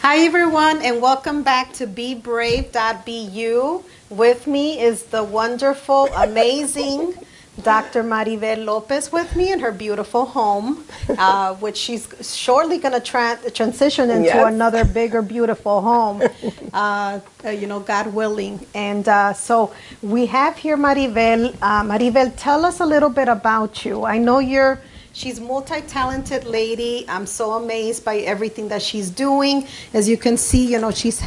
Hi, everyone, and welcome back to BeBrave.bu. With me is the wonderful, amazing Dr. Maribel Lopez with me in her beautiful home, which she's shortly going to transition into Yes. another bigger, beautiful home, God willing. And so we have here Maribel. Maribel, tell us a little bit about you. I know she's multi-talented lady. I'm so amazed by everything that she's doing. As you can see,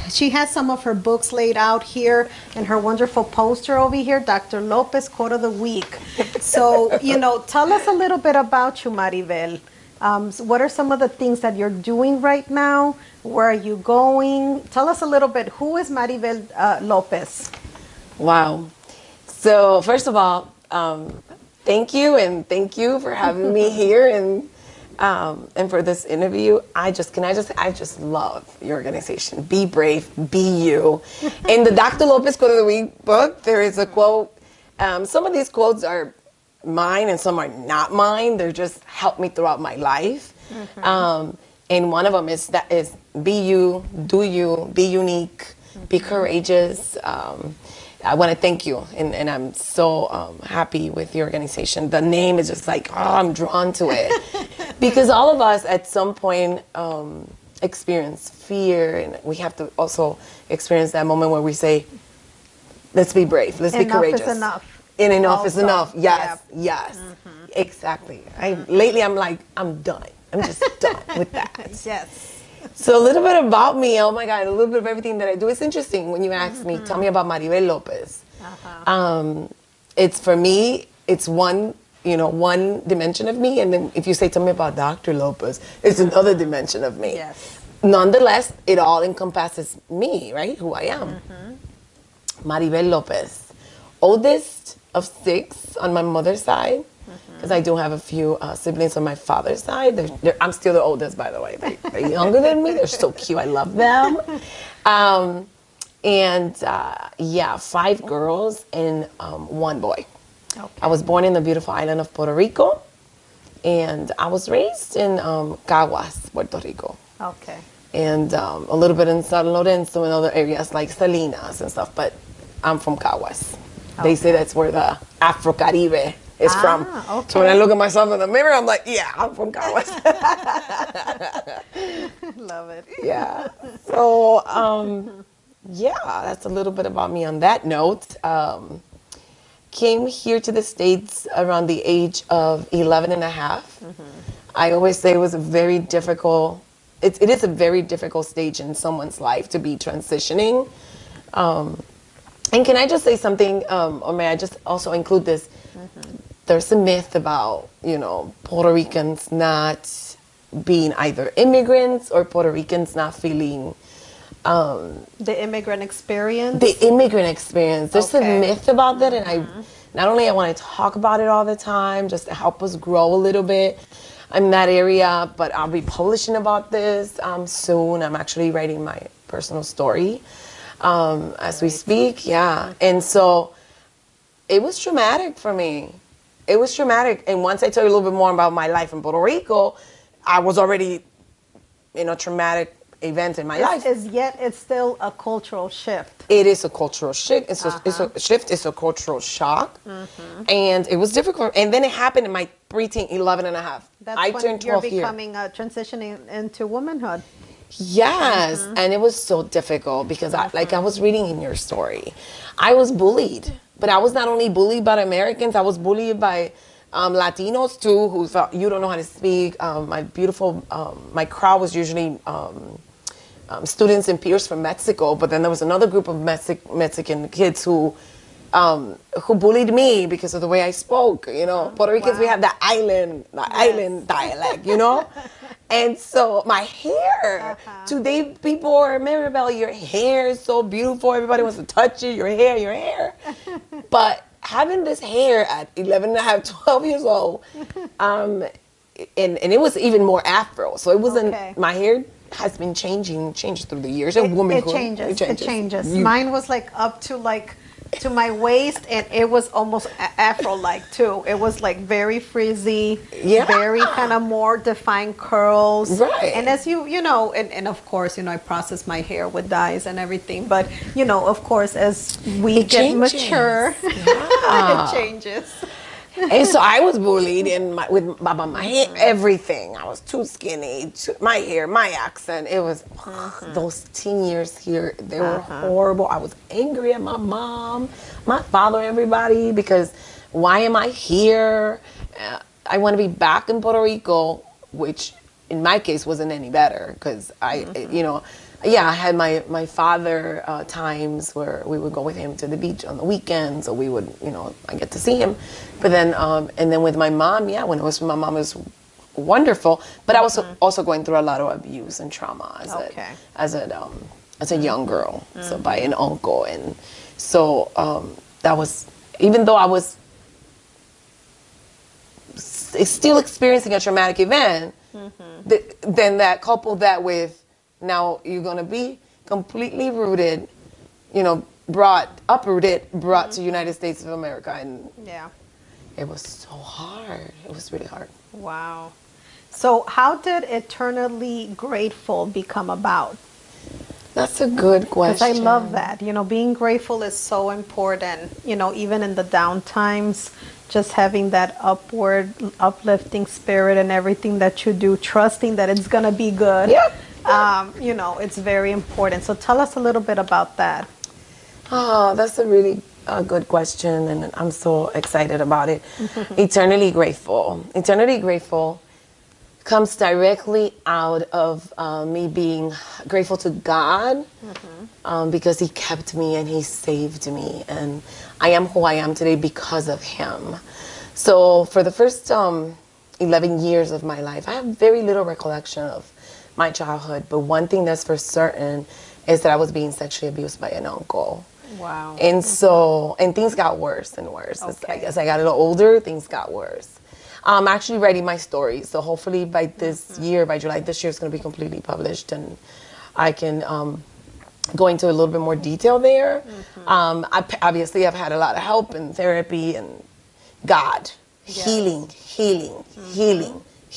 she has some of her books laid out here and her wonderful poster over here, Dr. Lopez Quote of the Week. So, tell us a little bit about you, Maribel. So what are some of the things that you're doing right now? Where are you going? Tell us a little bit. Who is Maribel Lopez? Wow. So first of all, thank you for having me here and for this interview. I just love your organization. Be brave, be you. In the Dr. Lopez Quote of the Week book, there is a quote. Some of these quotes are mine and some are not mine. They're just helped me throughout my life. Mm-hmm. And one of them is be you, do you, be unique, mm-hmm. be courageous. I want to thank you, and I'm so happy with your organization. The name is just like, I'm drawn to it. Because all of us at some point experience fear, and we have to also experience that moment where we say, let's be brave, let's be courageous. Enough is enough. And enough is enough. Yes, yes, mm-hmm. Exactly. Lately I'm like, I'm done. I'm just done with that. Yes. So a little bit about me, oh my God, a little bit of everything that I do. It's interesting when you ask me, tell me about Maribel Lopez. Uh-huh. It's for me, it's one dimension of me. And then if you say, tell me about Dr. Lopez, it's another dimension of me. Yes. Nonetheless, it all encompasses me, right? Who I am. Mm-hmm. Maribel Lopez, oldest of 6 on my mother's side. Because I do have a few siblings on my father's side. I'm still the oldest, by the way. They're younger than me. They're so cute. I love them. 5 girls and 1 boy. Okay. I was born in the beautiful island of Puerto Rico. And I was raised in Caguas, Puerto Rico. Okay. And a little bit in San Lorenzo and other areas like Salinas and stuff. But I'm from Caguas. Okay. They say that's where the Afro-Caribe is from. Okay. So when I look at myself in the mirror, I'm like, yeah, I'm from Caguas. Love it. Yeah. So, that's a little bit about me on that note. Came here to the States around the age of 11 and a half. Mm-hmm. I always say it was a very difficult, it is a very difficult stage in someone's life to be transitioning. And can I just say something, or may I just also include this? Mm-hmm. There's a myth about, Puerto Ricans not being either immigrants or Puerto Ricans not feeling... the immigrant experience? The immigrant experience. There's a myth about that, and I want to talk about it all the time just to help us grow a little bit in that area, but I'll be publishing about this soon. I'm actually writing my personal story as we speak, yeah. And so it was traumatic for me. It was traumatic. And once I tell you a little bit more about my life in Puerto Rico, I was already in a traumatic event in my life. Yet it's still a cultural shift. It is a cultural shift. It's a shift. It's a cultural shock. Mm-hmm. And it was difficult. And then it happened in my preteen, 11 and a half. That's I when turned 12 you're becoming, transitioning into womanhood. Yes. Mm-hmm. And it was so difficult because I was reading in your story. I was bullied. But I was not only bullied by Americans, I was bullied by Latinos too, who thought you don't know how to speak. My crowd was usually students and peers from Mexico, but then there was another group of Mexican kids who bullied me because of the way I spoke. Puerto Ricans, we have the island dialect, And so my hair, today people are, Maribel, your hair is so beautiful. Everybody wants to touch it, your hair. But having this hair at 11 and a half, 12 years old, and it was even more afro. So it wasn't, my hair has been changed through the years. It changes. Mine was up to to my waist, and it was almost afro-like too. It was like very frizzy, Yeah. very kind of more defined curls. Right. And as you know, and of course, I process my hair with dyes and everything, but of course, as we It get changes. mature, Yeah. it changes. And so I was bullied with my hair, everything. I was too skinny, my hair, my accent. It was those teen years here. They were horrible. I was angry at my mom, my father, everybody, because why am I here? I want to be back in Puerto Rico, which in my case wasn't any better because I had my father times where we would go with him to the beach on the weekends, so we would, I get to see him. But then, and then with my mom, when it was with my mom, it was wonderful. But I was also going through a lot of abuse and trauma as a young girl, so by an uncle, and so that was, even though I was still experiencing a traumatic event, then that coupled that with, now you're going to be completely rooted, brought to United States of America. And it was so hard. It was really hard. Wow. So how did Eternally Grateful become about? That's a good question. Because I love that. Being grateful is so important. Even in the down times, just having that uplifting spirit and everything that you do, trusting that it's going to be good. Yeah. It's very important. So tell us a little bit about that. Oh, that's a really good question, and I'm so excited about it. Eternally grateful. Eternally grateful comes directly out of me being grateful to God because He kept me and He saved me, and I am who I am today because of Him. So for the first 11 years of my life, I have very little recollection of my childhood, but one thing that's for certain is that I was being sexually abused by an uncle. Wow. And so, and things got worse and worse. Okay. As I got a little older, things got worse. I'm actually writing my story, so hopefully by this year, by July this year, it's going to be completely published, and I can go into a little bit more detail there. Obviously, I've had a lot of help and therapy and God, healing.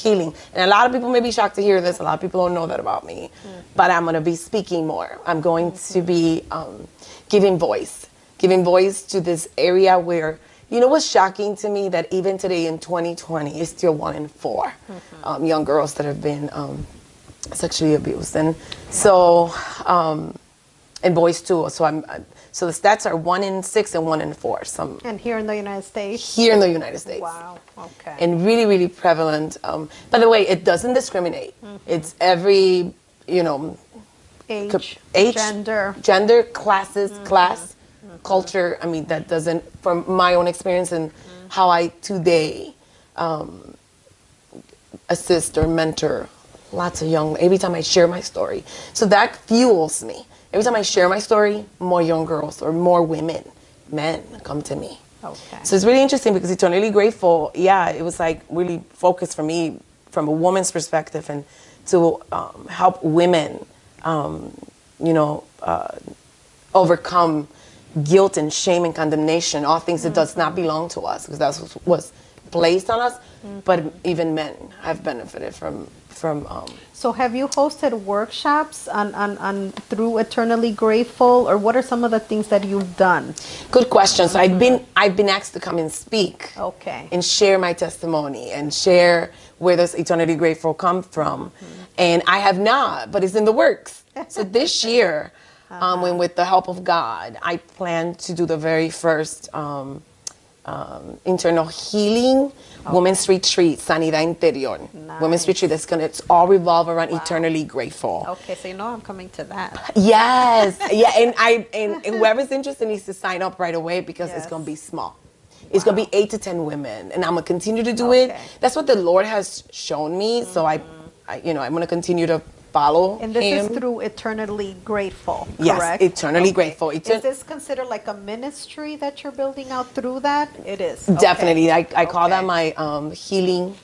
And a lot of people may be shocked to hear this. A lot of people don't know that about me, but I'm going to be speaking more. I'm going to be giving voice to this area where, what's shocking to me, that even today in 2020, it's still 1 in 4 young girls that have been sexually abused. And so, and boys too. So the stats are 1 in 6 and 1 in 4. And here in the United States? Here in the United States. Wow, okay. And really, really prevalent. By the way, it doesn't discriminate. It's every, Age, gender, classes, class, culture. I mean, that doesn't, from my own experience and how I today assist or mentor lots of every time I share my story. So that fuels me. Every time I share my story, more young girls or more men come to me. Okay. So it's really interesting because Eternally Grateful, it was like really focused for me from a woman's perspective, and to help women, overcome guilt and shame and condemnation, all things that does not belong to us, because that's what was placed on us. But even men have benefited from. So have you hosted workshops on through Eternally Grateful, or what are some of the things that you've done? Good question. So I've been asked to come and speak, and share my testimony and share where this Eternally Grateful come from, and I have not, but it's in the works. So this year, when with the help of God, I plan to do the very first internal healing women's retreat, Sanidad Interior. Nice. Women's retreat it's all revolve around Eternally Grateful. Okay, so I'm coming to that. Yes. And whoever's interested needs to sign up right away, because it's going to be small. It's going to be 8 to 10 women, and I'm going to continue to do it. That's what the Lord has shown me. So I'm going to continue to follow And this Him. is through Eternally Grateful, Yes, correct? Eternally Grateful. Is this considered like a ministry that you're building out through that? It is. Okay. Definitely. I call that my healing,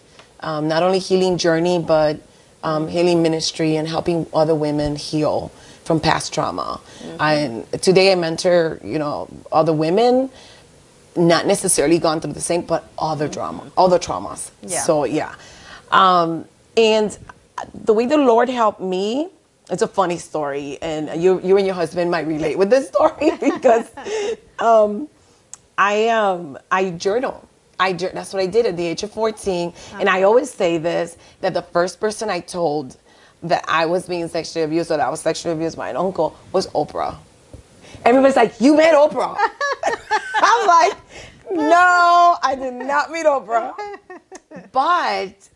not only healing journey, but healing ministry, and helping other women heal from past trauma. And today I mentor, other women, not necessarily gone through the same, but other other traumas. Yeah. So yeah. And the way the Lord helped me, it's a funny story, and you and your husband might relate with this story because I journal. That's what I did at the age of 14. And I always say this, that the first person I told that I was being sexually abused or that I was sexually abused by an uncle was Oprah. Everybody's like, you met Oprah. I'm like, no, I did not meet Oprah. But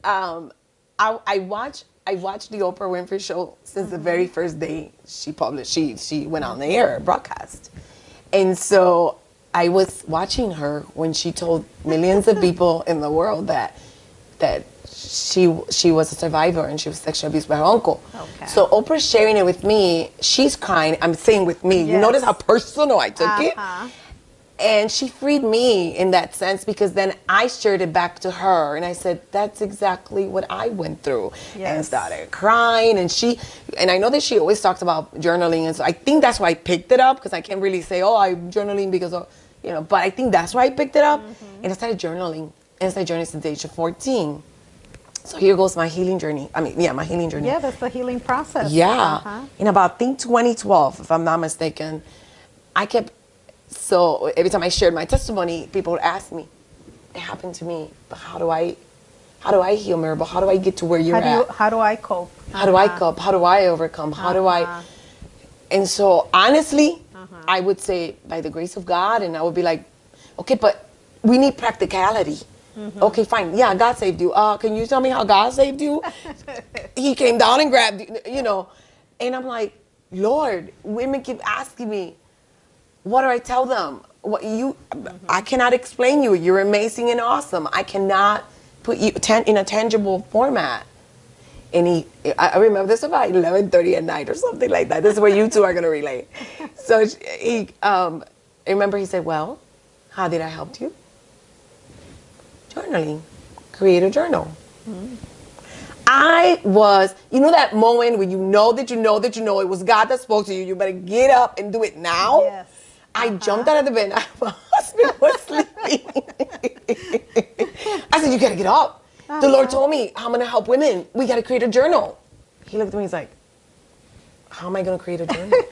I watched the Oprah Winfrey Show since the very first day she went on the air broadcast. And so I was watching her when she told millions of people in the world that she was a survivor and she was sexually abused by her uncle. Okay. So Oprah's sharing it with me. She's crying. I'm saying with me. Yes. You notice how personal I took it? And she freed me in that sense because then I shared it back to her and I said, that's exactly what I went through. Yes. And started crying and I know that she always talks about journaling, and so I think that's why I picked it up, because I can't really say, I'm journaling because of, but I think that's why I picked it up. And I started journaling. And I started journaling since the age of 14. So here goes my healing journey. My healing journey. Yeah, that's the healing process. Yeah. In about, I think 2012, if I'm not mistaken, so every time I shared my testimony, people would ask me, it happened to me, but how do I heal, Maribel? How do I get to where you're at? How do I cope? How do I cope? How do I overcome? How do I? And so honestly, I would say by the grace of God, and I would be like, okay, but we need practicality. Okay, fine. Yeah, God saved you. Can you tell me how God saved you? He came down and grabbed you, And I'm like, Lord, women keep asking me, what do I tell them? I cannot explain you. You're amazing and awesome. I cannot put you in a tangible format. And I remember this about 11:30 at night or something like that. This is where you two are going to relate. So I remember he said, well, how did I help you? Journaling. Create a journal. I was, that moment when you know that it was God that spoke to you. You better get up and do it now. Yes. I jumped out of the bed. My husband was sleeping. I said, you got to get up. The Lord told me, I'm going to help women. We got to create a journal. He looked at me, he's like, how am I going to create a journal?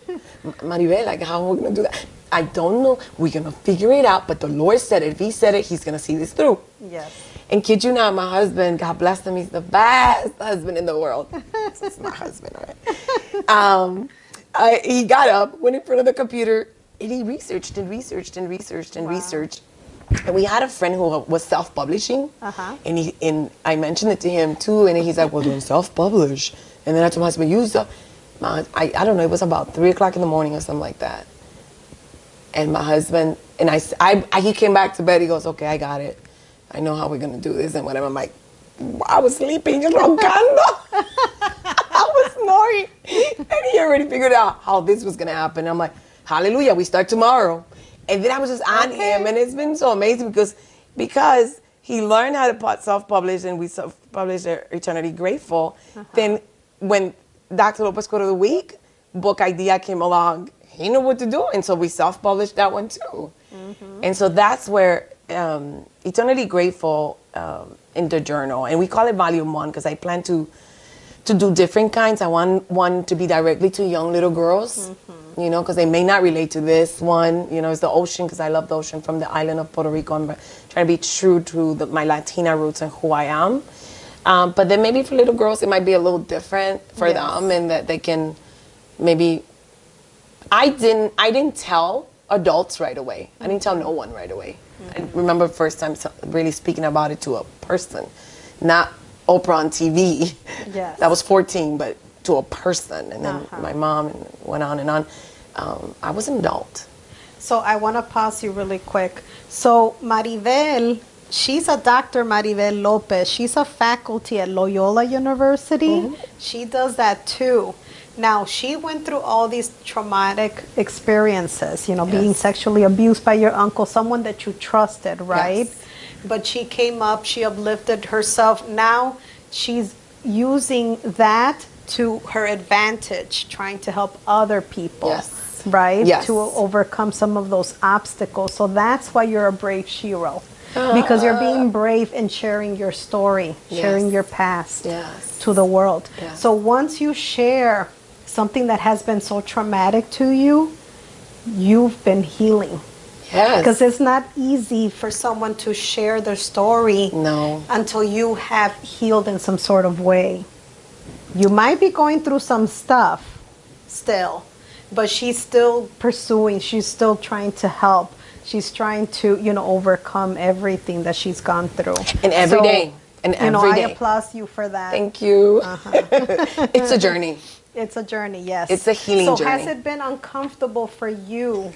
Maribel, how are we going to do that? I don't know. We're going to figure it out. But the Lord said it. If he said it, he's going to see this through. Yes. And kid you not, my husband, God bless him, he's the best husband in the world. That's my husband, all right? He got up, went in front of the computer, and he researched and researched and researched and researched. And we had a friend who was self-publishing, and I mentioned it to him too, and he's like, well, don't self-publish. And then I told my husband, I don't know, it was about 3 o'clock in the morning or something like that. And my husband, and he came back to bed, he goes, okay, I got it. I know how we're going to do this and whatever. I'm like, I was sleeping, just roncando. I was snoring. And he already figured out how this was going to happen. I'm like, hallelujah, we start tomorrow. And then I was just on him, and it's been so amazing because he learned how to self-publish, and we self-published Eternity Grateful. Then when Dr. Lopez Quote of the Week book idea came along, he knew what to do, and so we self-published that one too. And so that's where Eternity Grateful in the journal, and we call it Volume 1 because I plan to do different kinds. I want one to be directly to young little girls, because they may not relate to this one. It's the ocean, because I love the ocean, from the island of Puerto Rico. I'm trying to be true to my Latina roots and who I am. But then maybe for little girls, it might be a little different for them, and that they can maybe. I didn't tell adults right away. I didn't tell no one right away. I remember the first time really speaking about it to a person, not Oprah on TV. Yes. That was 14, but to a person. And then my mom went on and on. I was an adult. So I want to pause you really quick. So Maribel, she's a Dr. Maribel Lopez. She's a faculty at Loyola University. She does that too. Now, she went through all these traumatic experiences, being sexually abused by your uncle, someone that you trusted, right? Yes. But she came up, she uplifted herself. Now she's using that to her advantage, trying to help other people. Yes. Right? Yes. To overcome some of those obstacles. So that's why you're a brave Shero. Because you're being brave and sharing your story, sharing your past to the world. Yes. So once you share something that has been so traumatic to you, you've been healing. Yes. Because it's not easy for someone to share their story until you have healed in some sort of way. You might be going through some stuff still, but she's still pursuing, she's still trying to help. She's trying to, overcome everything that she's gone through. And every day. And every day. I applaud you for that. Thank you. It's a journey. It's a journey, yes. It's a healing journey. So has it been uncomfortable for you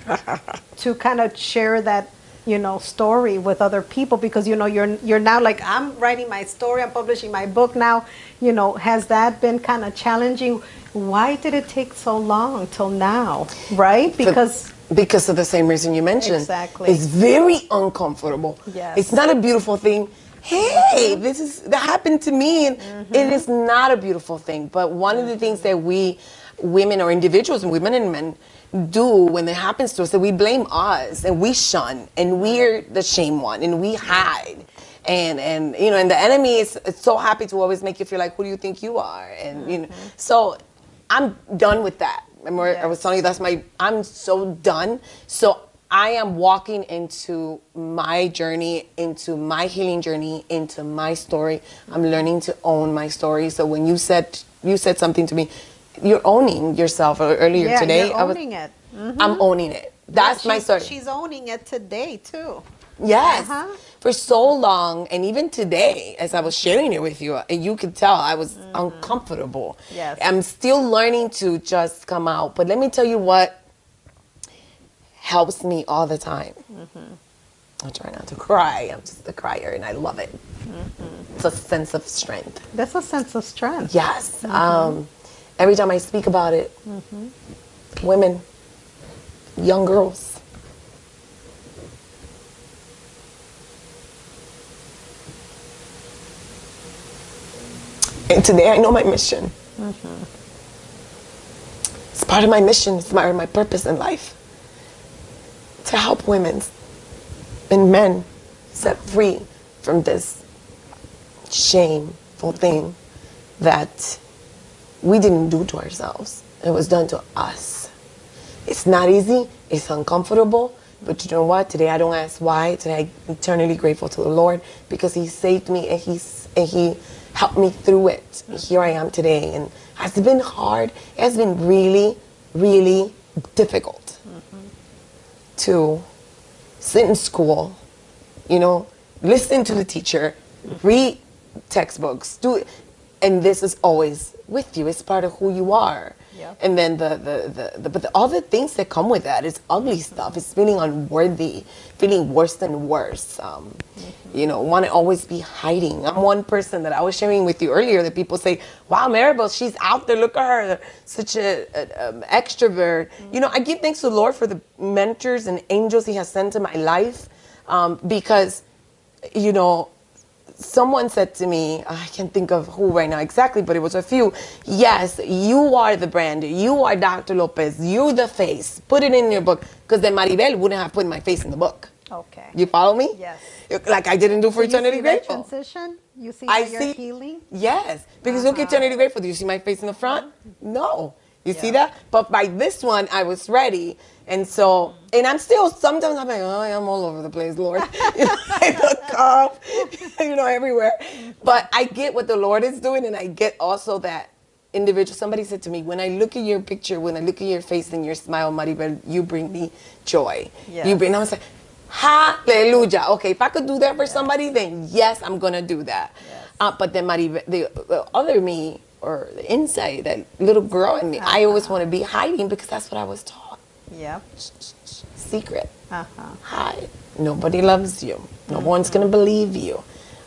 to kind of share that, story with other people? Because, you're now like, I'm writing my story, I'm publishing my book now. Has that been kind of challenging? Why did it take so long till now, right? Because of the same reason you mentioned. Exactly. It's very uncomfortable. Yes. It's not a beautiful thing. Hey, that happened to me, and it is not a beautiful thing. But one of the things that we, women or individuals, women and men, do when it happens to us, that we blame us and we shun and we're the shame one and we hide. And and the enemy is so happy to always make you feel like, who do you think you are? And so I'm done with that. Remember, I was telling you I'm so done. So I am walking into my journey, into my healing journey, into my story. I'm learning to own my story. So when you said something to me, you're owning yourself earlier today. You're owning it. Mm-hmm. I'm owning it. That's my story. She's owning it today too. Yes. For so long, and even today, as I was sharing it with you, and you could tell I was uncomfortable. Yes. I'm still learning to just come out. But let me tell you what helps me all the time. I try not to cry. I'm just a crier, and I love it. It's a sense of strength. That's a sense of strength. Yes. Every time I speak about it, women, young girls, and today I know my mission. It's part of my mission. It's part of my purpose in life. To help women and men set free from this shameful thing that we didn't do to ourselves. It was done to us. It's not easy. It's uncomfortable. But you know what? Today I don't ask why. Today I'm eternally grateful to the Lord because He saved me and He helped me through it. Here I am today. And has it been hard? It has been really, really difficult to sit in school, listen to the teacher, read textbooks, and this is always with you. It's part of who you are. Yep. And then but all the things that come with that is ugly stuff. It's feeling unworthy, feeling worse than worse. Want to always be hiding. I'm one person that I was sharing with you earlier that people say, wow, Maribel, she's out there. Look at her. Such an extrovert. I give thanks to the Lord for the mentors and angels He has sent in my life because, someone said to me, I can't think of who right now exactly, but it was a few. Yes, you are the brand. You are Dr. Lopez. You're the face. Put it in your book. Because then Maribel wouldn't have put my face in the book. Okay. You follow me? Yes. Like I didn't do for Eternity Grateful. You see that transition? You see how you're healing? Yes. Because look at Eternity Grateful. Do you see my face in the front? No. You see that? But by this one, I was ready. And so, and I'm still, sometimes I'm like, oh, I'm all over the place, Lord. I look up, everywhere. But I get what the Lord is doing, and I get also that individual. Somebody said to me, when I look at your picture, when I look at your face and your smile, Maribel, you bring me joy. Yes. And I was like, hallelujah. Okay, if I could do that for somebody, then yes, I'm going to do that. Yes. But then Maribel, the other me, or the inside, that little girl in me, I always want to be hiding because that's what I was taught. Yeah. Secret. Hide. Nobody loves you. No one's going to believe you.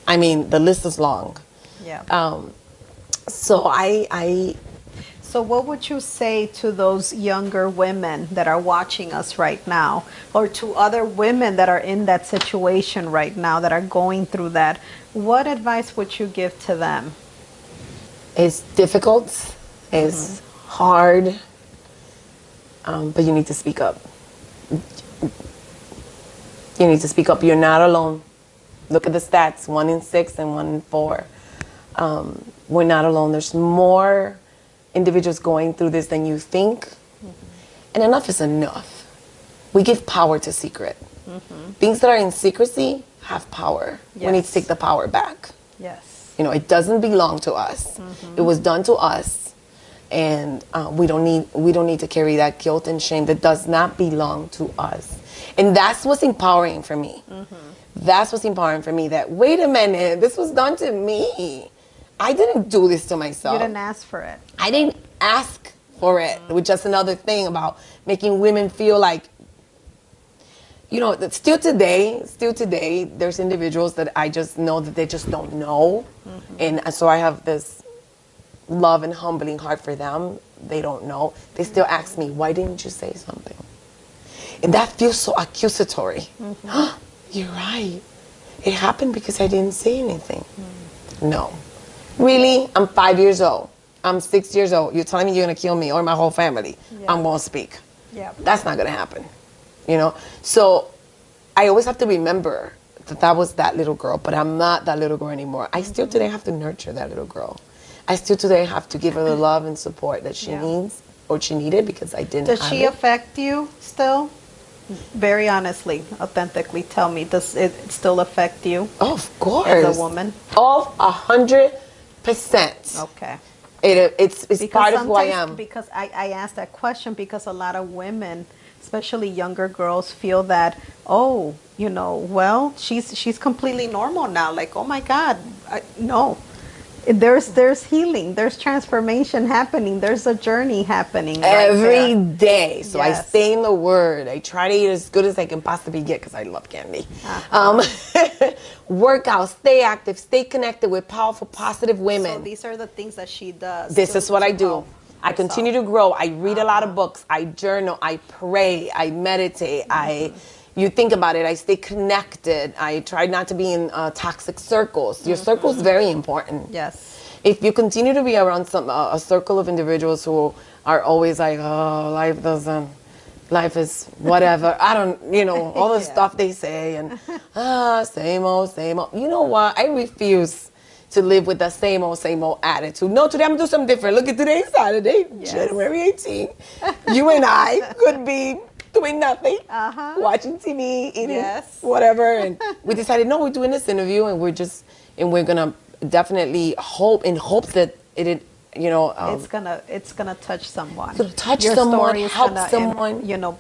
I mean, the list is long. Yeah. So So what would you say to those younger women that are watching us right now, or to other women that are in that situation right now, that are going through that? What advice would you give to them? It's difficult. It's hard, but you need to speak up. You need to speak up. You're not alone. Look at the stats, 1 in 6 and 1 in 4. We're not alone. There's more individuals going through this than you think. And enough is enough. We give power to secret. Things that are in secrecy have power. Yes. We need to take the power back. Yes. You know, it doesn't belong to us. It was done to us, and we don't need to carry that guilt and shame that does not belong to us. And that's what's empowering for me. That's what's empowering for me. That wait a minute, this was done to me. I didn't do this to myself. You didn't ask for it. I didn't ask for it, which is another thing about making women feel like, you know, that still today, there's individuals that I just know that they just don't know. And so I have this love and humbling heart for them. They don't know. They still ask me, why didn't you say something? And that feels so accusatory. You're right. It happened because I didn't say anything. No. Really? I'm 5 years old. I'm 6 years old. You're telling me you're going to kill me or my whole family. Yeah. I'm going to speak. Yeah. That's not going to happen. You know? So I always have to remember that that was that little girl, but I'm not that little girl anymore. I still today have to nurture that little girl. I still today have to give her the love and support that she needs or she needed because I didn't Does have she it. affect you still? Very honestly, authentically, tell me, does it still affect you Oh, of course. as a woman? Of 100%. Okay. It's Because part of who I sometimes- am. Because I asked that question because a lot of women, especially younger girls, feel that, oh, you know, well, she's completely normal now. Like, oh my God, no. There's healing, there's transformation happening, there's a journey happening right Every there. day. So I Yes. stay in the Word. I try to eat as good as I can possibly get because I love candy. Work out, stay active, stay connected with powerful, positive women. So these are the things that she does. This to- is what to I do. help I continue to grow. I read a lot of books. I journal. I pray. I meditate. You think about it. I stay connected. I try not to be in toxic circles. Your circle is very important. Yes. If you continue to be around a circle of individuals who are always like, oh, life is whatever. I don't, you know, all the stuff they say and same old, same old. You know what? I refuse to live with the same old attitude. No, today I'm gonna do something different. Look at today's Saturday, Yes. January 18th. You and I could be doing nothing, watching TV, eating Yes. whatever. And we decided, no, we're doing this interview and we're gonna definitely hope that it you know, it's gonna touch someone. It's gonna touch Your someone, story is help gonna, someone. you know,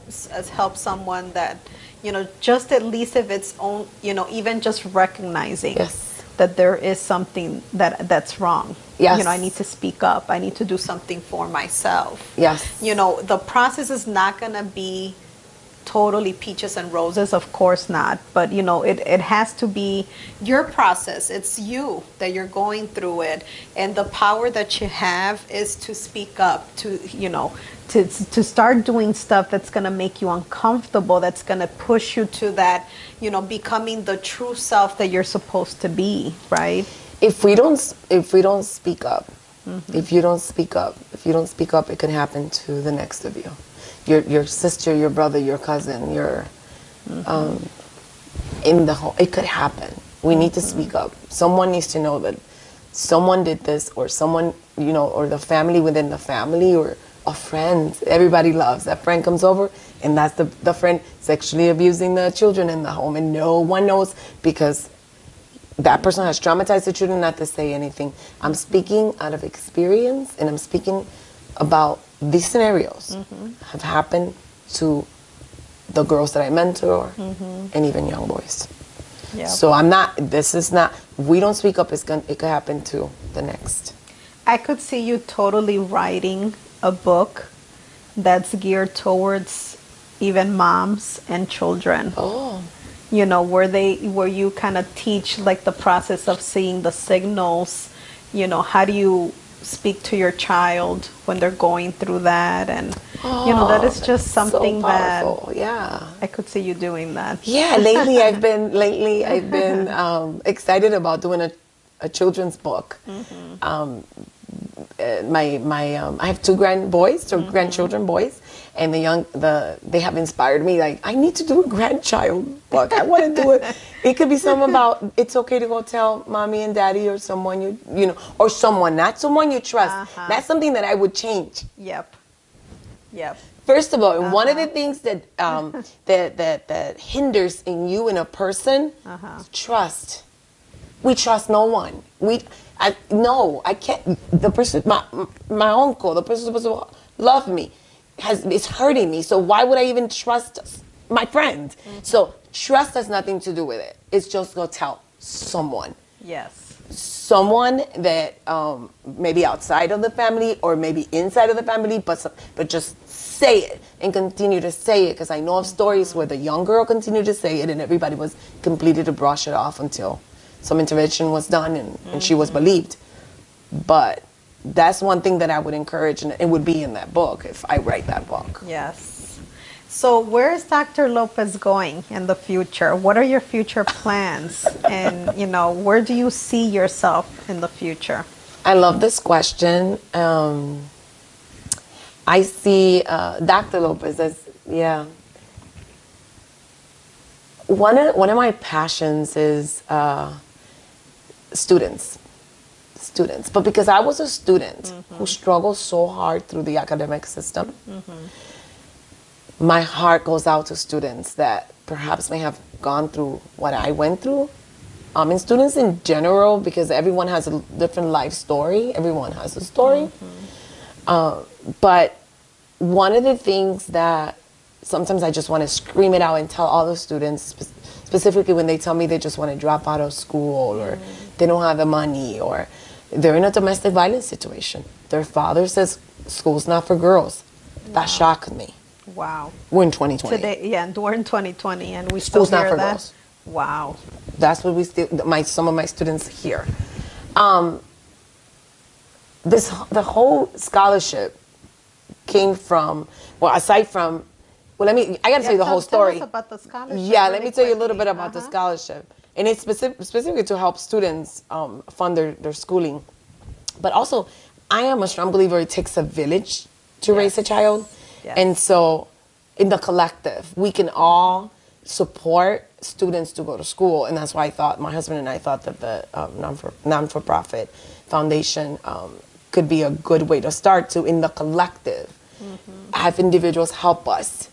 help someone that, you know, just at least if it's own, you know, even just recognizing Yes. that there is something that's wrong. Yes. You know, I need to speak up. I need to do something for myself. Yes. You know, the process is not gonna be totally peaches and roses, of course not, but you know, it has to be your process. It's you that you're going through it, and the power that you have is to speak up, to, you know, to start doing stuff that's going to make you uncomfortable, that's going to push you to that, you know, becoming the true self that you're supposed to be, right? If we don't speak up, if you don't speak up, it could happen to the next of you. Your sister, your brother, your cousin, your in the home. It could happen. We need to speak up. Someone needs to know that someone did this, or someone, you know, or the family within the family, or a friend. Everybody loves that friend comes over, and that's the friend sexually abusing the children in the home, and no one knows because that person has traumatized the children not to say anything. I'm speaking out of experience, and I'm speaking about these scenarios have happened to the girls that I mentor and even young boys. Yeah. So we don't speak up, it could happen to the next. I could see you totally writing a book that's geared towards even moms and children. Oh. You know, where you kind of teach like the process of seeing the signals, you know, how do you speak to your child when they're going through that, and you know, that is just something so that powerful. Yeah. I could see you doing that. Yeah, lately I've been excited about doing a children's book. I have two grandchildren, boys, and they have inspired me. Like, I need to do a grandchild book. I want to do it. It could be something about it's okay to go tell mommy and daddy or someone you know, or someone, not someone you trust. That's something that I would change. Yep. First of all, one of the things that that hinders in you in a person is trust. We trust no one. I can't. The person, my uncle, the person supposed to love me, is hurting me. So why would I even trust my friend? So trust has nothing to do with it. It's just go tell someone. Yes. Someone that maybe outside of the family or maybe inside of the family, but just say it and continue to say it, because I know of stories where the young girl continued to say it and everybody was completed to brush it off until some intervention was done and she was believed. But that's one thing that I would encourage, and it would be in that book if I write that book. Yes. So where is Dr. Lopez going in the future? What are your future plans? And, you know, where do you see yourself in the future? I love this question. I see Dr. Lopez as, one of my passions is students. But because I was a student who struggled so hard through the academic system, my heart goes out to students that perhaps may have gone through what I went through. And students in general, because everyone has a different life story. Everyone has a story. But one of the things that sometimes I just want to scream it out and tell all the students, specifically when they tell me they just want to drop out of school or they don't have the money or they're in a domestic violence situation. Their father says school's not for girls. That shocked me. Wow. We're in 2020. Today, and we're in 2020 and we School's still not hear for that. girls. Wow. That's what some of my students hear. The whole scholarship came from, well, aside from, I got to tell you the whole story. Tell us about the scholarship. Yeah, really let me tell you a quickly. little bit about the scholarship. And it's specifically to help students fund their schooling. But also, I am a strong believer it takes a village to raise a child. Yes. And so, in the collective, we can all support students to go to school. And that's why my husband and I thought that the non-for-profit foundation could be a good way to start to, in the collective, have individuals help us,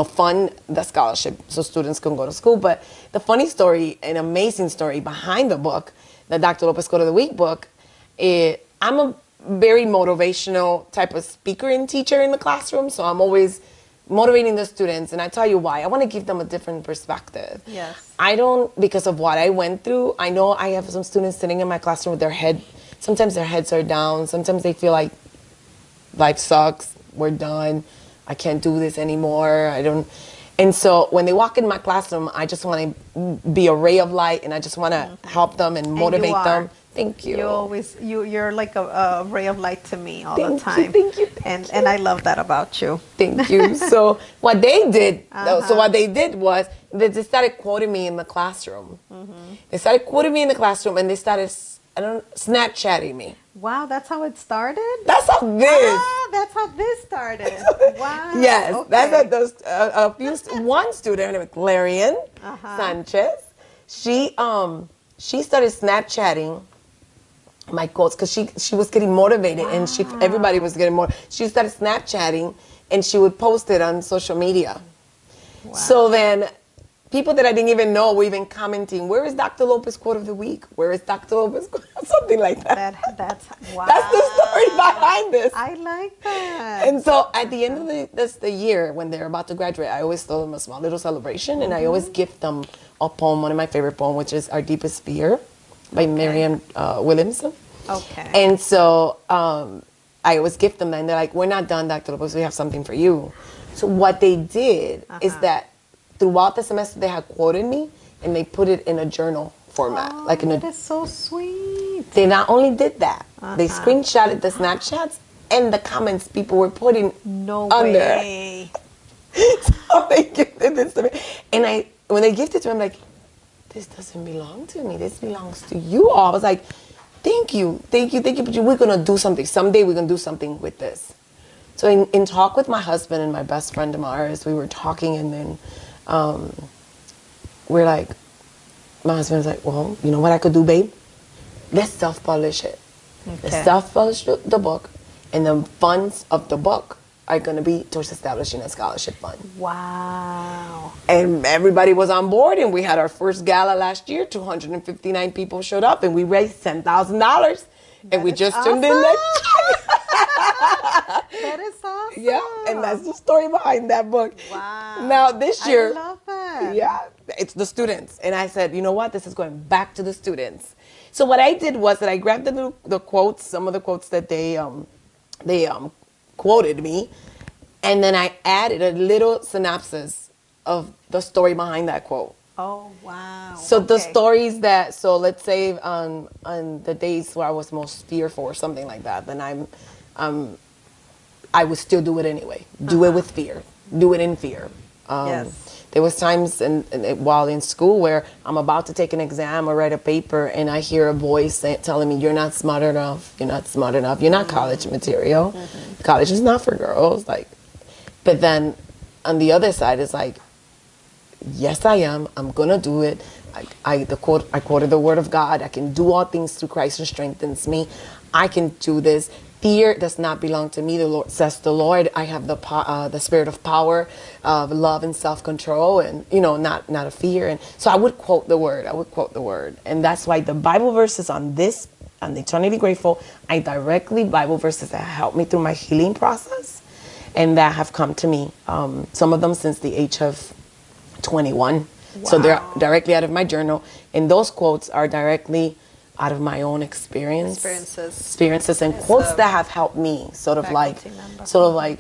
fund the scholarship so students can go to school. But the funny story, an amazing story behind the book, the Dr. Lopez Quote of the Week book, I'm a very motivational type of speaker and teacher in the classroom. So I'm always motivating the students. And I tell you why. I want to give them a different perspective. Yes. I don't, because of what I went through, I know I have some students sitting in my classroom with sometimes their heads are down. Sometimes they feel like life sucks. We're done. I can't do this anymore. And so when they walk in my classroom, I just want to be a ray of light, and I just want to help them and motivate them. Thank you. You're like a ray of light to me all the time. Thank you. And I love that about you. Thank you. So what they did, was they started quoting me in the classroom. They started quoting me in the classroom, and they started Snapchatting me. Wow, that's how it started? That's how this started. Wow. Yes, okay. that's one student named Clarion Sanchez. She started Snapchatting my quotes because she was getting motivated, and everybody was getting more. She started Snapchatting, and she would post it on social media. Wow. So then people that I didn't even know were even commenting, where is Dr. Lopez Quote of the Week? Where is Dr. Lopez? Something like that. That's wow. That's the story behind this. I like that. And so at the end of the year, when they're about to graduate, I always throw them a small little celebration, and I always gift them a poem, one of my favorite poems, which is Our Deepest Fear by Marianne Williamson. Okay. And so I always gift them that, and they're like, we're not done, Dr. Lopez, we have something for you. So what they did is that throughout the semester, they had quoted me, and they put it in a journal format. That is so sweet. They not only did that, they screenshotted the Snapchats and the comments people were putting under. Way. So they gifted this to me. And when they gifted it to me, I'm like, this doesn't belong to me. This belongs to you all. I was like, thank you, thank you, thank you. We're gonna do something. Someday we're gonna do something with this. So in talk with my husband and my best friend Damaris, we were talking, and then we're like, my husband was like, well, you know what I could do, babe? Let's self-publish it. Okay. Let's self-publish the book, and the funds of the book are going to be towards establishing a scholarship fund. Wow. And everybody was on board, and we had our first gala last year. 259 people showed up, and we raised $10,000, and we just turned in that check. That is awesome. Yeah, and that's the story behind that book. Wow. Now this year, I love that. yeah, it's the students, and I said, you know what, this is going back to the students. So what I did was that I grabbed the quotes, some of the quotes that they quoted me, and then I added a little synopsis of the story behind that quote. Oh, wow. So the Okay. stories that, so let's say on the days where I was most fearful or something like that, then I would still do it anyway. Do it with fear. Do it in fear. Yes. There was times while in school where I'm about to take an exam or write a paper, and I hear a voice telling me, you're not smart enough, you're not smart enough, you're not college material. College is not for girls. Like, but then on the other side, it's like, yes, I am. I'm going to do it. I quoted the word of God. I can do all things through Christ who strengthens me. I can do this. Fear does not belong to me. The Lord says, the Lord, I have the spirit of power, of love and self-control, and, you know, not a fear. And so I would quote the word. And that's why the Bible verses on the Eternally Grateful, I directly Bible verses that help me through my healing process and that have come to me. Some of them since the age of 21. Wow. So they're directly out of my journal. And those quotes are directly out of my own experiences and quotes that have helped me sort of like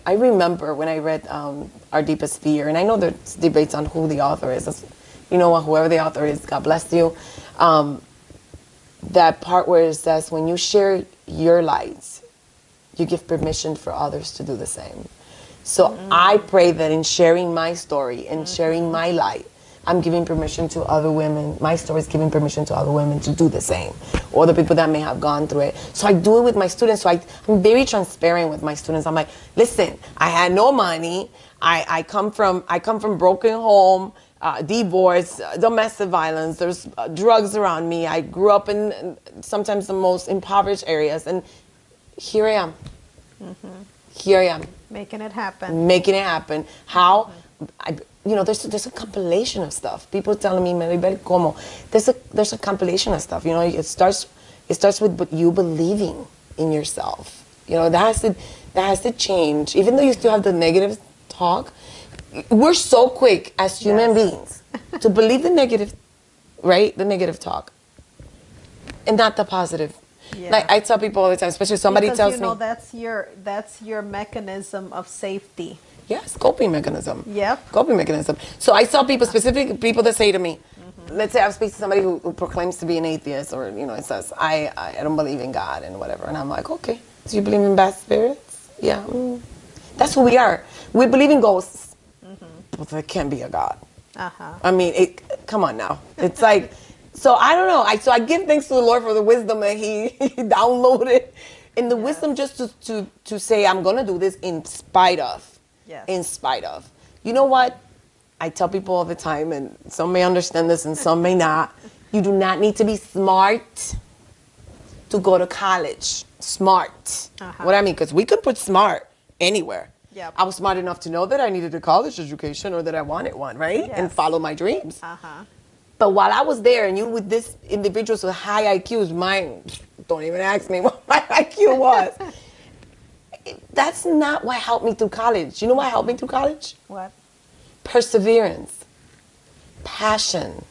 I remember when I read Our Deepest Fear, and I know there's debates on who the author is. You know what, whoever the author is, God bless you. That part where it says, when you share your lights, you give permission for others to do the same. So I pray that in sharing my story and sharing my light, I'm giving permission to other women. My story is giving permission to other women to do the same, or the people that may have gone through it. So I do it with my students. So I'm very transparent with my students. I'm like, listen, I had no money. I come from broken home, divorce, domestic violence. There's drugs around me. I grew up in sometimes the most impoverished areas, and here I am. Here I am. Making it happen. How? There's a compilation of stuff. People telling me, Maribel, ¿cómo? There's a compilation of stuff. You know, it starts with you believing in yourself. You know, that has to change. Even though you still have the negative talk, we're so quick as human beings to believe the negative, right? The negative talk, and not the positive. Yeah. Like I tell people all the time, especially somebody tells me, that's your mechanism of safety. Yes, coping mechanism. Yep. Coping mechanism. So I saw people, specific people that say to me, let's say I speak to somebody who proclaims to be an atheist, or, you know, it says, I don't believe in God and whatever. And I'm like, okay, so you believe in bad spirits? Yeah. That's who we are. We believe in ghosts, but there can't be a God. I mean, come on now. It's like, so I don't know. So I give thanks to the Lord for the wisdom that he downloaded. And the wisdom just to say, I'm going to do this in spite of. Yes. In spite of. You know what? I tell people all the time, and some may understand this and some may not. You do not need to be smart to go to college. Smart. What I mean, because we could put smart anywhere. Yep. I was smart enough to know that I needed a college education or that I wanted one, right? Yes. And follow my dreams. But while I was there, and you with this individuals with high IQs, mine, don't even ask me what my IQ was. That's not what helped me through college. You know what helped me through college? What? Perseverance, passion,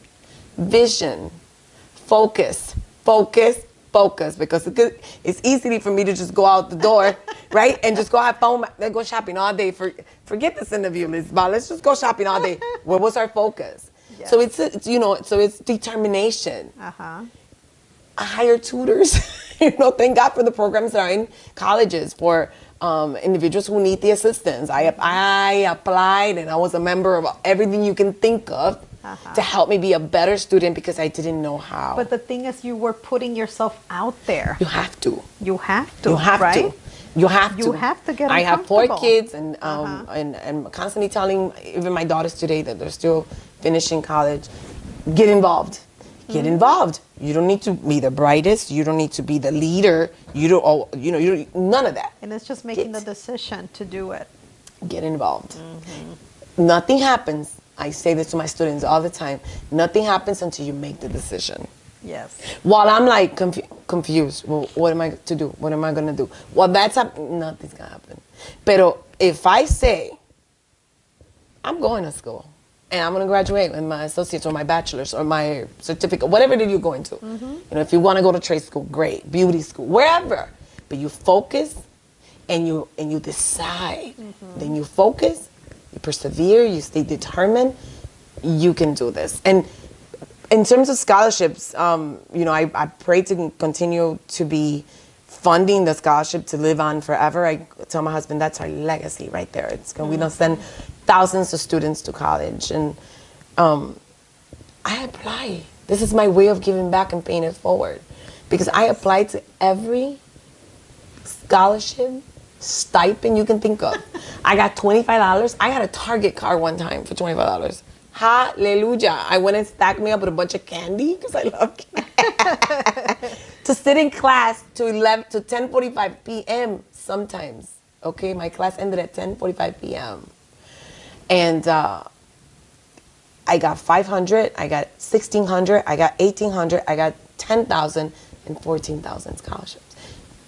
vision, focus. Because it's easy for me to just go out the door, right? And just go have fun, go shopping all day. Forget this interview, Lisbeth. Let's just go shopping all day. Where was our focus? Yes. So it's determination. I hire tutors. Thank God for the programs that are in colleges for individuals who need the assistance. I applied, and I was a member of everything you can think of. to help me be a better student because I didn't know how. But the thing is, you were putting yourself out there. You have to. You have to. You have right? to. You have to. You have to get I have 4 uncomfortable. kids, and constantly telling even my daughters today that they're still finishing college, get involved. Get involved. You don't need to be the brightest. You don't need to be the leader. You don't. None of that. And it's just making the decision to do it. Get involved. Nothing happens. I say this to my students all the time. Nothing happens until you make the decision. Yes. While I'm like confused, well, what am I to do? What am I gonna do? Well, nothing's gonna happen. Pero if I say, I'm going to school and I'm gonna graduate with my associates or my bachelor's or my certificate, whatever it is you're going to. If you want to go to trade school, great, beauty school, wherever. But you focus and you decide. Then you focus, you persevere, you stay determined. You can do this. And in terms of scholarships, I pray to continue to be funding the scholarship to live on forever. I tell my husband that's our legacy right there. We don't send thousands of students to college. And I apply. This is my way of giving back and paying it forward. Because I applied to every scholarship, stipend you can think of. I got $25. I had a Target card one time for $25. Hallelujah. I went and stacked me up with a bunch of candy because I love candy. To sit in class to 10:45 p.m. sometimes. Okay, my class ended at 10:45 p.m. And I got 500, I got 1,600, I got 1,800, I got 10,000 and 14,000 scholarships.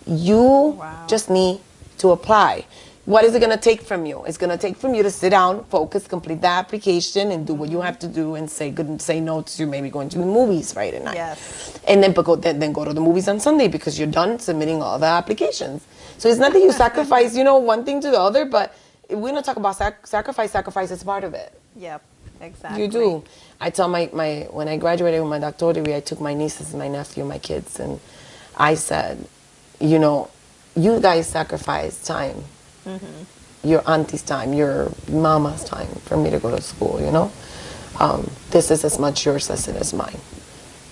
You just need to apply. What is it going to take from you? It's going to take from you to sit down, focus, complete the application, and do what you have to do, and say no to maybe going to the movies Friday night. Yes. And then go to the movies on Sunday because you're done submitting all the applications. So it's not that you sacrifice, one thing to the other, but we don't talk about sacrifice. Sacrifice is part of it. Yep, exactly. You do. I tell when I graduated with my doctoral degree, I took my nieces and my nephew, my kids, and I said, you guys sacrifice time. Your auntie's time, your mama's time for me to go to school, This is as much yours as it is mine.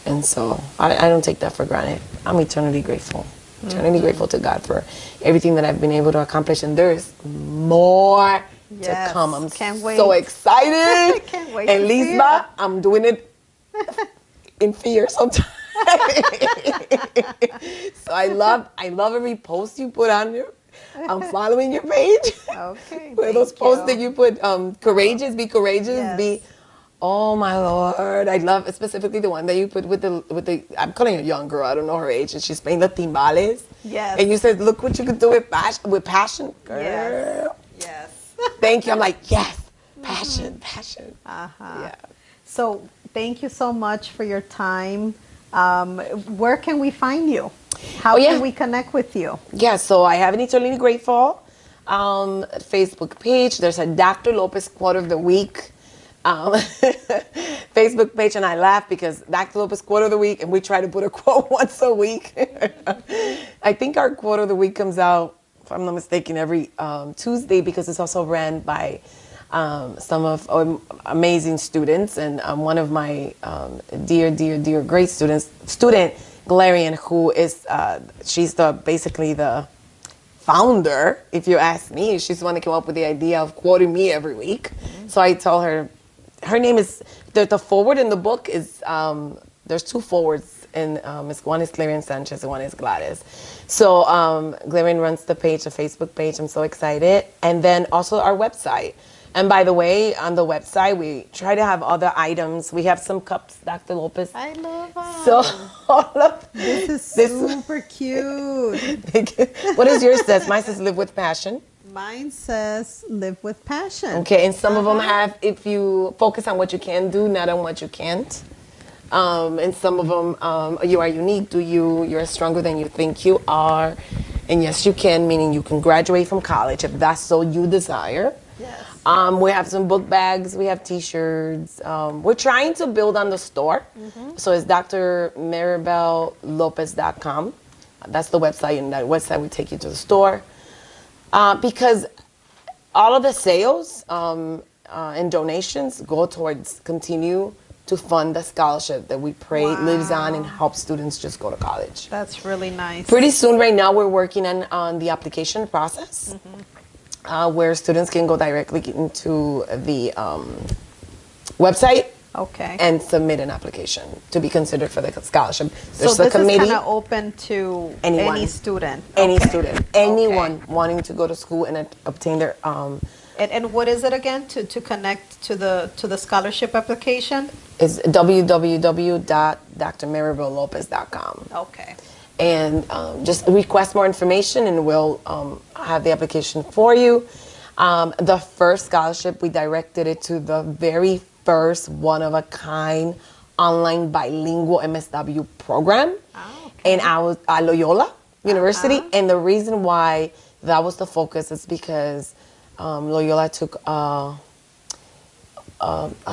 And so I don't take that for granted. I'm eternally grateful. Eternally grateful to God for everything that I've been able to accomplish. And there's more to come. I'm so excited. Can't wait. And Lisba, I'm doing it in fear sometimes. So I love every post you put on there. I'm following your page. Okay. Where those posts that you put, courageous, be courageous, Yes. oh my Lord. I love specifically the one that you put with the, I'm calling her a young girl, I don't know her age, and she's playing the timbales. Yes. And you said, look what you could do with passion. Girl. Yes. Thank you. I'm like, yes, passion. Yeah. So thank you so much for your time. Where can we find you? How can we connect with you? Yeah, so I have an Eternally Grateful Facebook page. There's a Dr. Lopez quote of the week Facebook page, and I laugh because Dr. Lopez quote of the week, and we try to put a quote once a week. I think our quote of the week comes out, if I'm not mistaken, every Tuesday, because it's also ran by some of amazing students, and one of my dear great student Galarian, who is she's basically the founder, if you ask me. She's the one that came up with the idea of quoting me every week. So I tell her, her name is the forward in the book is there's 2 forwards, and one is Galarian Sanchez and one is Gladys. So Galarian runs the Facebook page. I'm so excited, and then also our website. And by the way, on the website, we try to have other items. We have some cups, Dr. Lopez. I love them. So all of this is super cute. What is yours says? Mine says live with passion. Mine says live with passion. Okay, and some of them have, if you focus on what you can do, not on what you can't. And some of them, you are unique, you're stronger than you think you are. And yes, you can, meaning you can graduate from college if that's so you desire. Yes. We have some book bags, we have t-shirts. We're trying to build on the store. So it's Dr. Maribel Lopez.com. That's the website, and that website will take you to the store. Because all of the sales, and donations go towards continue to fund the scholarship that we pray lives on and helps students just go to college. That's really nice. Pretty soon, right now, we're working on the application process, where students can go directly into the website. Okay. And submit an application to be considered for the scholarship. So There's a this is committee. kind of open to Anyone. any student. Any Okay. student, anyone wanting to go to school and obtain their And what is it again to connect to the scholarship application? is www.drmaribellopez.com. Okay. And just request more information and we'll have the application for you. The first scholarship, we directed it to the very first one-of-a-kind online bilingual MSW program. Oh, okay. And I was at Loyola University. And the reason why that was the focus is because Loyola took a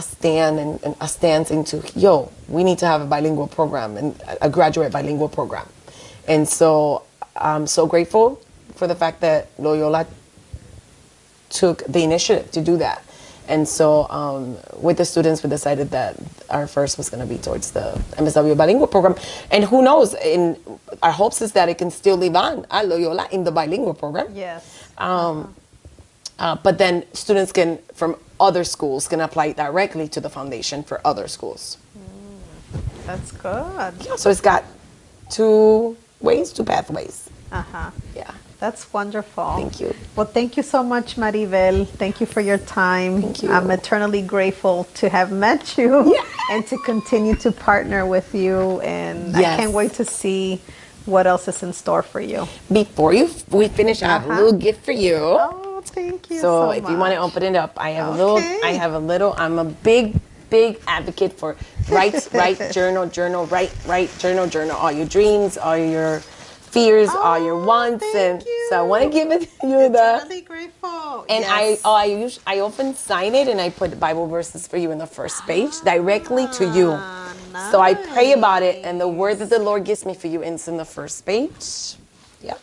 stand and a stance into, we need to have a bilingual program and a graduate bilingual program. And so I'm so grateful for the fact that Loyola took the initiative to do that. And so with the students, we decided that our first was going to be towards the MSW bilingual program. And who knows, in our hopes is that it can still live on at Loyola in the bilingual program. Yes. But then students from other schools can apply directly to the foundation for other schools. That's good. Yeah, so it's got two pathways. Uh-huh. Yeah. That's wonderful. Thank you. Well, thank you so much, Maribel. Thank you for your time. Thank you. I'm eternally grateful to have met you and to continue to partner with you. And I Yes. can't wait to see what else is in store for you. Before we finish, I have a little gift for you. Oh, thank you So so if much. you want to open it up, Okay. I'm a big advocate for write journal, journal all your dreams, all your fears, all your wants. thank And so I want to give it to you Eternally grateful. and Yes. I often sign it and I put Bible verses for you in the first page directly to you. So I pray about it and the word that the Lord gives me for you is in the first page. Yeah.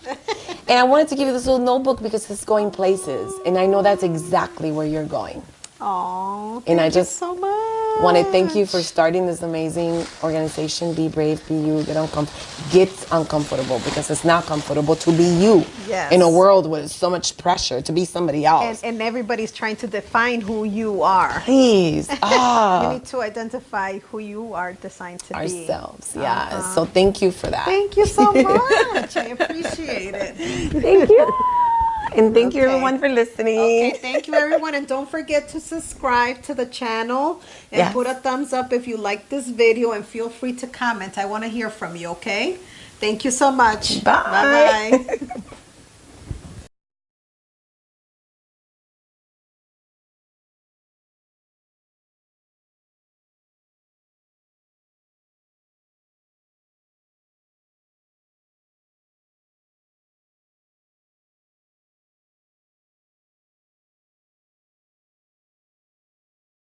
And I wanted to give you this little notebook because it's going places and I know that's exactly where you're going. Oh, And I thank you just so much. want to thank you for starting this amazing organization. Be brave, be you, get uncomfortable because it's not comfortable to be you Yes. in a world with so much pressure to be somebody else. And everybody's trying to define who you are. Please, You need to identify who you are designed to be. ourselves. Yeah. So thank you for that. Thank you so much. I appreciate it. Thank you. And thank you Okay. everyone for listening. Okay, thank you everyone. And don't forget to subscribe to the channel and Yes. put a thumbs up if you like this video and feel free to comment. I want to hear from you, okay? Thank you so much. Bye. Bye-bye.